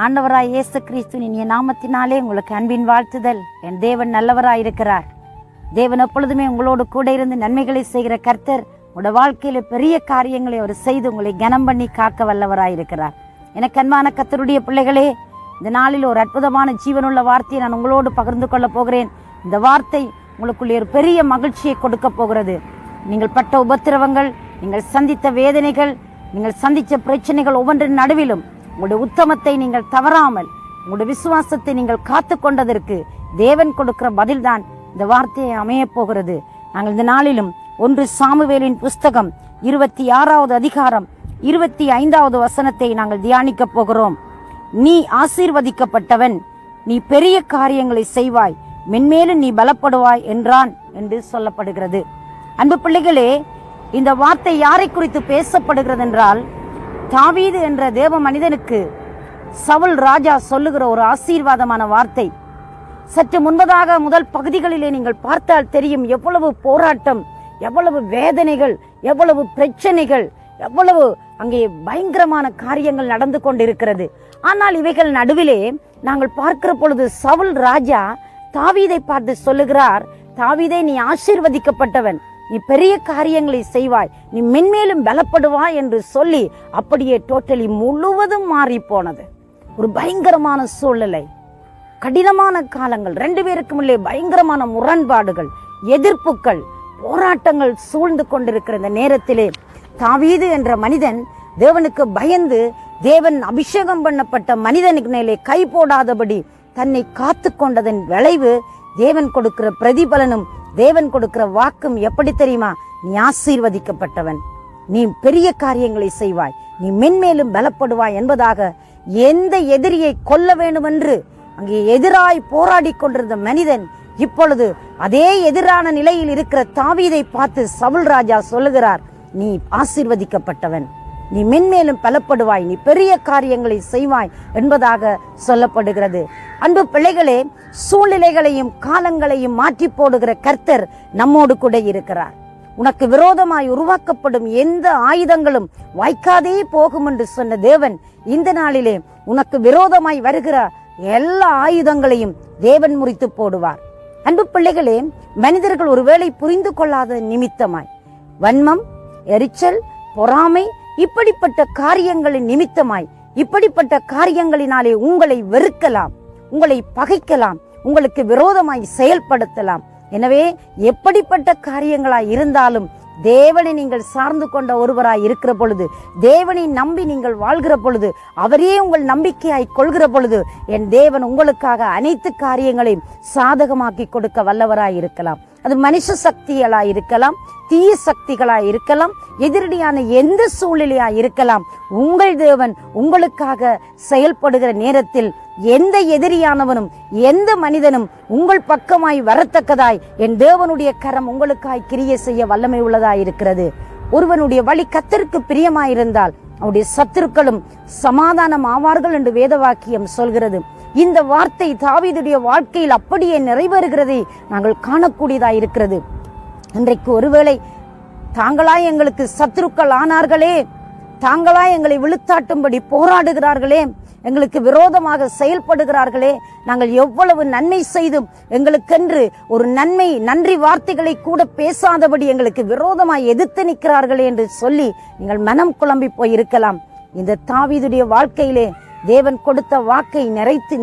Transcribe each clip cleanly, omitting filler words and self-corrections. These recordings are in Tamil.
ஆண்டவராய் இயேசு கிறிஸ்துவின் இனிய நாமத்தினாலே உங்களுக்கு அன்பின் வாழ்த்துதல். என் தேவன் நல்லவராயிருக்கிறார். தேவன் எப்பொழுதுமே உங்களோடு கூட இருந்து நன்மைகளை செய்கிற கர்த்தர். உங்களோட வாழ்க்கையில பெரிய காரியங்களை அவர் செய்து உங்களை கனம் பண்ணி காக்க வல்லவராயிருக்கிறார். எனக்கு அன்பான கர்த்தருடைய பிள்ளைகளே, இந்த நாளில் ஒரு அற்புதமான ஜீவனுள்ள வார்த்தையை நான் உங்களோடு பகிர்ந்து கொள்ள போகிறேன். இந்த வார்த்தை உங்களுக்குள்ளே ஒரு பெரிய மகிழ்ச்சியை கொடுக்க போகிறது. நீங்கள் பட்ட உபத்திரவங்கள், நீங்கள் சந்தித்த வேதனைகள், நீங்கள் சந்தித்த பிரச்சனைகள் ஒவ்வொன்றின் நடுவிலும் உங்களுடைய உத்தமத்தை நீங்கள் தவறாமல், உங்களுடைய விசுவாசத்தை நீங்கள் காத்து கொண்டதற்கு தேவன் கொடுக்கிற பதில்தான் இந்த வார்த்தையை அமைய போகிறது. நாங்கள் இந்த நாளிலும் 1 சாமுவேலின் புஸ்தகம் 26வது அதிகாரம் 25வது வசனத்தை நாங்கள் தியானிக்க போகிறோம். நீ ஆசீர்வதிக்கப்பட்டவன், நீ பெரிய காரியங்களை செய்வாய், மென்மேலும் நீ பலப்படுவாய் என்றான் என்று சொல்லப்படுகிறது. அன்பு பிள்ளைகளே, இந்த வார்த்தை யாரை குறித்து பேசப்படுகிறது என்றால், தாவீது என்ற தேவ மனிதனுக்கு சவுல் ராஜா சொல்லுகிற ஒரு ஆசீர்வாதமான வார்த்தை. சற்று முன்பதாக முதல் பகுதிகளிலே நீங்கள் பார்த்தால் தெரியும் எவ்வளவு போராட்டம், எவ்வளவு வேதனைகள், எவ்வளவு பிரச்சனைகள், எவ்வளவு அங்கே பயங்கரமான காரியங்கள் நடந்து கொண்டிருக்கிறது. ஆனால் இவைகள் நடுவிலே நாங்கள் பார்க்கிற பொழுது சவுல் ராஜா தாவீதை பார்த்து சொல்லுகிறார், தாவீதை நீ ஆசீர்வதிக்கப்பட்டவன், நீ பெரிய காரியங்களை செய்வாய், நீ மென்மேலும் பலப்படுவாய் என்று சொல்லி அப்படியே டோட்டலி முழுவதும் மாறி போனது. ஒரு பயங்கரமான சூழ்நிலை, கடினமான காலங்கள், 2 பேருக்கும் உள்ளே பயங்கரமான முரண்பாடுகள், எதிர்ப்புகள், போராட்டங்கள் சூழ்ந்து கொண்டிருக்கிற இந்த நேரத்திலே தாவீது என்ற மனிதன் தேவனுக்கு பயந்து, தேவன் அபிஷேகம் பண்ணப்பட்ட மனிதனுக்கு மேலே கை போடாதபடி தன்னை காத்து கொண்டதன் விளைவு தேவன் கொடுக்கிற பிரதிபலனும் தேவன் கொடுக்கிற வாக்கும் எப்படி தெரியுமா? நீ ஆசீர்வதிக்கப்பட்டவன், நீ பெரிய காரியங்களை செய்வாய், நீ மென்மேலும் பலப்படுவாய் என்பதாக எந்த எதிரியை கொல்ல வேண்டும் என்று அங்கே எதிராய் போராடி கொண்டிருந்த மனிதன் இப்பொழுது அதே எதிரான நிலையில் இருக்கிற தாவீதை பார்த்து சவுல் ராஜா சொல்லுகிறார், நீ ஆசீர்வதிக்கப்பட்டவன், நீ மென்மேலும் பலப்படுவாய், நீ பெரிய காரியங்களை செய்வாய் என்பதாக சொல்லப்படுகிறது. அன்பு பிள்ளைகளே, சூழ்நிலைகளையும் காலங்களையும் மாற்றி போடுகிற கர்த்தர் நம்மோடு கூட இருக்கிறார். உனக்கு விரோதமாய் உருவாக்கப்படும் எந்த ஆயுதங்களும் வாய்க்காதே போகும் என்று சொன்ன தேவன் இந்த நாளிலே உனக்கு விரோதமாய் வருகிற எல்லா ஆயுதங்களையும் தேவன் முறித்து போடுவார். அன்பு பிள்ளைகளே, மனிதர்கள் ஒருவேளை புரிந்து கொள்ளாத நிமித்தமாய் வன்மம், எரிச்சல், பொறாமை, இப்படிப்பட்ட காரியங்களின் நிமித்தமாய், இப்படிப்பட்ட காரியங்களினாலே உங்களை வெறுக்கலாம், உங்களை பகைக்கலாம், உங்களுக்கு விரோதமாய் செயல்படுத்தலாம். எனவே எப்படிப்பட்ட காரியங்களாய் இருந்தாலும் தேவனை நீங்கள் சார்ந்து கொண்ட ஒருவராய் இருக்கிற பொழுது, தேவனை நம்பி நீங்கள் வாழ்கிற பொழுது, அவரே உங்கள் நம்பிக்கையாய் கொள்கிற பொழுது, என் தேவன் உங்களுக்காக அனைத்து காரியங்களையும் சாதகமாக்கி கொடுக்க வல்லவராய் இருக்கலாம். அது மனுஷ சக்திகளாய் இருக்கலாம், தீய சக்திகளாய் இருக்கலாம், எதிரடியான எந்த சூழ்நிலையாய் இருக்கலாம். உங்கள் தேவன் உங்களுக்காக செயல்படுகிற நேரத்தில் எந்த எதிரியானவனும் எந்த மனிதனும் உங்கள் பக்கமாய் வரத்தக்கதாய் என் தேவனுடைய கரம் உங்களுக்காய் கிரியை செய்ய வல்லமை உள்ளதாய் இருக்கிறது. ஒருவனுடைய வழி கர்த்தருக்கு பிரியமாயிருந்தால் அவருடைய சத்துருக்களும் சமாதானம் ஆவார்கள் என்று வேதவாக்கியம் சொல்கிறது. இந்த வார்த்தை தாவீதுடைய வாழ்க்கையில் அப்படியே நிறைவேறுகிறதை நாங்கள் காணக்கூடியதாய் இருக்கிறது. இன்றைக்கு ஒருவேளை தாங்களாய் எங்களுக்கு சத்துருக்கள் ஆனார்களே, தாங்களாய் எங்களை விழுத்தாட்டும்படி போராடுகிறார்களே, எங்களுக்கு விரோதமாக செயல்படுகிறார்களே, நாங்கள் எவ்வளவு நன்மை செய்தும் எங்களுக்கென்று ஒரு நன்றி வார்த்தைகளை கூட பேசாதபடி எங்களுக்கு விரோதமாய் எதிர்த்து நிற்கிறார்களே என்று சொல்லி நீங்கள் மனம் குழம்பி போயிருக்கலாம். இந்த தாவீதுடைய வாழ்க்கையிலே தேவன் கொடுத்த வாக்கை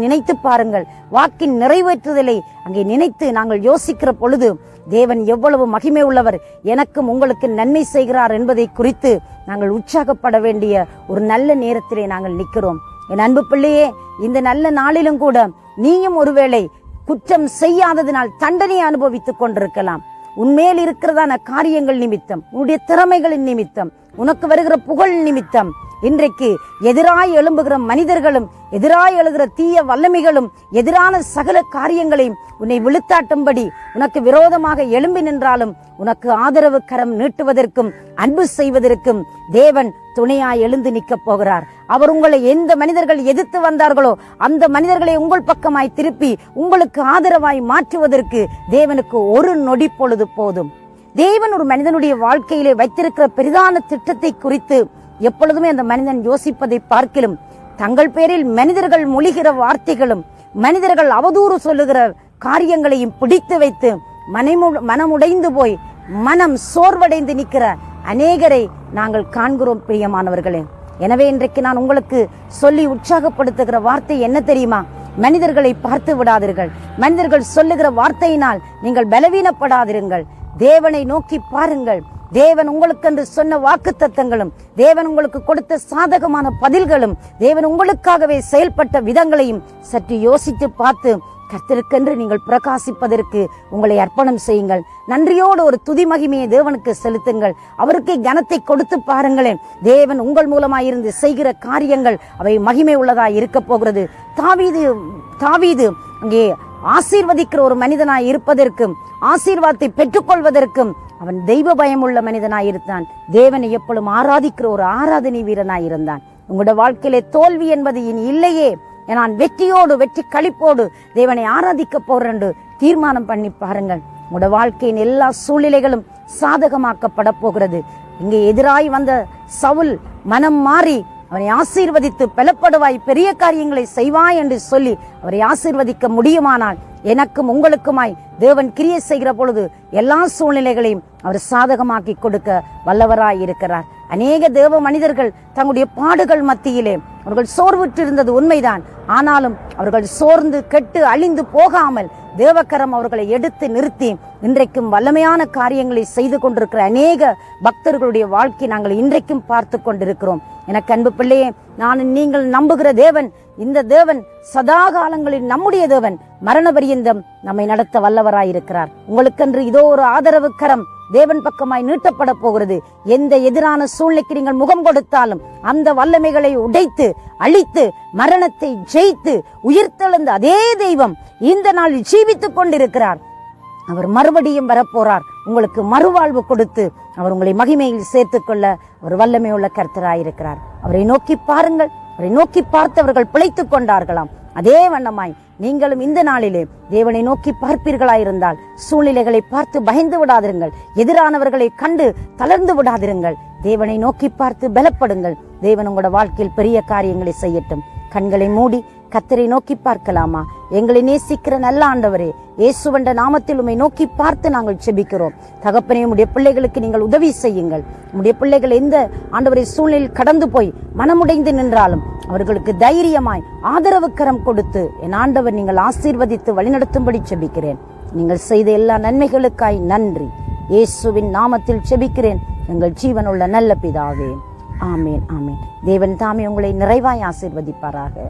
நினைத்து பாருங்கள். வாக்கின் நிறைவேற்றுதலை அங்கே நினைத்து நாங்கள் யோசிக்கிற பொழுது தேவன் எவ்வளவு மகிமை உள்ளவர், எனக்கும் உங்களுக்கு நன்மை செய்கிறார் என்பதை குறித்து நாங்கள் உற்சாகப்பட வேண்டிய ஒரு நல்ல நேரத்திலே நாங்கள் நிற்கிறோம். என் அன்பு பிள்ளையே, இந்த நல்ல நாளிலும் கூட நீயும் ஒருவேளை குற்றம் செய்யாததினால் தண்டனை அனுபவித்துக் கொண்டிருக்கலாம். உன்மேல் இருக்கிறதான காரியங்கள் நிமித்தம், உன்னுடைய திறமைகளின் நிமித்தம், உனக்கு வருகிற புகழ் நிமித்தம் இன்றைக்கு எதிராய் எழும்புகிற மனிதர்களும், எதிராய் எழுகிற தீய வல்லமைகளும், எதிரான சகல காரியங்களையும் உன்னை விழுத்தாட்டும்படி உனக்கு விரோதமாக எழும்பி நின்றாலும் உனக்கு ஆதரவு கரம் நீட்டுவதற்கும் அன்பு செய்வதற்கும் தேவன் துணையாய் எழுந்து நிற்க போகிறார். அவர் உங்களை எந்த மனிதர்கள் எதிர்த்து வந்தார்களோ அந்த மனிதர்களை உங்கள் பக்கமாய் திருப்பி உங்களுக்கு ஆதரவாய் மாற்றுவதற்கு தேவனுக்கு ஒரு நொடி பொழுது போதும். தேவன் ஒரு மனிதனுடைய வாழ்க்கையிலே வைத்திருக்கிற பெரிதான திட்டத்தை குறித்து எப்பொழுதுமே அந்த மனிதன் யோசிப்பதை பார்க்கிலும் தங்கள் பேரில் மனிதர்கள் மொழிகிற வார்த்தைகளும் மனிதர்கள் அவதூறு சொல்லுகிற காரியங்களையும் பிடித்து வைத்து மனமுடைந்து போய் மனம் சோர்வடைந்து நிற்கிற அநேகரை நாங்கள் காண்கிறோம் பிரியமானவர்களே. எனவே இன்றைக்கு நான் உங்களுக்கு சொல்லி உற்சாகப்படுத்துகிற வார்த்தை என்ன தெரியுமா? மனிதர்களை பார்த்து விடாதீர்கள். மனிதர்கள் சொல்லுகிற வார்த்தையினால் நீங்கள் பலவீனப்படாதிருங்கள். தேவனை நோக்கி பாருங்கள். தேவன் உங்களுக்கென்று சொன்ன வாக்குத்தத்தங்களும் தேவன் உங்களுக்கு கொடுத்த சாதகமான பதில்களும் தேவன் உங்களுக்காகவே செயல்பட்ட விதங்களையும் சற்று யோசித்து பார்த்து கர்த்தருக்கென்று நீங்கள் பிரகாசிப்பதற்கு உங்களை அர்ப்பணம் செய்யுங்கள். நன்றியோடு ஒரு துதி மகிமையை தேவனுக்கு செலுத்துங்கள். அவருக்கு கனத்தை கொடுத்து பாருங்களேன். தேவன் உங்கள் மூலமாயிருந்து செய்கிற காரியங்கள் அவை மகிமை உள்ளதாய் இருக்க போகிறது. தாவீது அங்கே ஆசீர்வதிக்கிற ஒரு மனிதனாய் இருப்பதற்கும் ஆசீர்வாதத்தை பெற்றுக்கொள்வதற்கும் அவன் தெய்வ பயம் உள்ள மனிதனாய் இருந்தான். தேவனை எப்பொழுதும் ஆராதிக்கிற ஒரு ஆராதனை வீரனாய் இருந்தான். உங்களோட வாழ்க்கையிலே தோல்வி என்பது இனி இல்லையே, நான் வெற்றியோடு வெற்றி களிப்போடு தேவனை ஆராதிக்க போறேன் தீர்மானம் பண்ணி பாருங்கள். உங்களோட வாழ்க்கையின் எல்லா சூழ்நிலைகளும் சாதகமாக்கப்பட போகிறது. இங்கே எதிராய் வந்த சவுல் மனம் மாறி அவனை ஆசீர்வதித்து பலப்படுவாய், பெரிய காரியங்களை செய்வாய் என்று சொல்லி அவரை ஆசீர்வதிக்க முடியுமானால் எனக்கும் உங்களுக்குமாய் தேவன் கிரியை செய்கிற பொழுது எல்லா சூழ்நிலைகளையும் அவர் சாதகமாக்கி கொடுக்க வல்லவராய் இருக்கிறார். அநேக தேவ மனிதர்கள் தங்களுடைய பாடுகள் மத்தியிலே அவர்கள் சோர்வுற்று இருந்தது உண்மைதான். ஆனாலும் அவர்கள் சோர்ந்து கெட்டு அழிந்து போகாமல் தேவக்கரம் அவர்களை எடுத்து நிறுத்தி இன்றைக்கும் வல்லமையான காரியங்களை செய்து கொண்டிருக்கிற அநேக பக்தர்களுடைய வாழ்க்கை நாங்கள் இன்றைக்கும் பார்த்து கொண்டிருக்கிறோம். எனக்கு அன்பு பிள்ளையே, நீங்கள் நம்புகிற தேவன், இந்த தேவன் சதா காலங்களில் நம்முடைய தேவன் மரண பரியந்தம் நம்மை நடத்த வல்லவராயிருக்கிறார். உங்களுக்கென்று இதோ ஒரு ஆதரவு கரம் தேவன் பக்கமாய் நீட்டப்பட போகிறது. எந்த எதிரான சூழ்நிலைக்கு நீங்கள் முகம் கொடுத்தாலும் அந்த வல்லமைகளை உடைத்து அழித்து மரணத்தை ஜெயித்து உயிர்த்தெழுந்த அதே தெய்வம் இந்த நாளில் ஜீவித்துக் கொண்டிருக்கிறார். அவர் மறுபடியும் வரப்போறார். உங்களுக்கு மறுவாழ்வு கொடுத்து அவர் உங்களை மகிமையில் சேர்த்துக் கொள்ள அவர் வல்லமை உள்ள கர்த்தராயிருக்கிறார். அவரை நோக்கி பாருங்கள். அவரை நோக்கி பார்த்தவர்கள் பிழைத்துக் கொண்டார்களாம். அதே வண்ணமாய் நீங்களும் இந்த நாளிலே தேவனை நோக்கி பார்ப்பீர்களாயிருந்தால் சூழ்நிலைகளை பார்த்து பயந்து விடாதிருங்கள். எதிரானவர்களை கண்டு தளர்ந்து விடாதிருங்கள். தேவனை நோக்கி பார்த்து பலப்படுங்கள். தேவன் உங்களோட வாழ்க்கையில் பெரிய காரியங்களை செய்யட்டும். கண்களை மூடி கர்த்தரை நோக்கி பார்க்கலாமா? எங்களை நேசிக்கிற நல்ல ஆண்டவரே, இயேசுவண்ட நாமத்தில் உம்மை நோக்கி பார்த்து நாங்கள் செபிக்கிறோம். தகப்பனே, உம்முடைய பிள்ளைகளுக்கு நீங்கள் உதவி செய்யுங்கள். உம்முடைய பிள்ளைகள் எந்த ஆண்டவரை சூழ்நிலையில் கடந்து போய் மனமுடைந்து நின்றாலும் அவர்களுக்கு தைரியமாய் ஆதரவு கரம் கொடுத்து என் ஆண்டவர் நீங்கள் ஆசீர்வதித்து வழிநடத்தும்படி செபிக்கிறேன். நீங்கள் செய்த எல்லா நன்மைகளுக்காய் நன்றி. இயேசுவின் நாமத்தில் செபிக்கிறேன் எங்கள் ஜீவனுள்ள நல்ல பிதாவே. ஆமேன், ஆமேன். தேவன் தாமே உங்களை நிறைவாய் ஆசீர்வதிப்பாராக.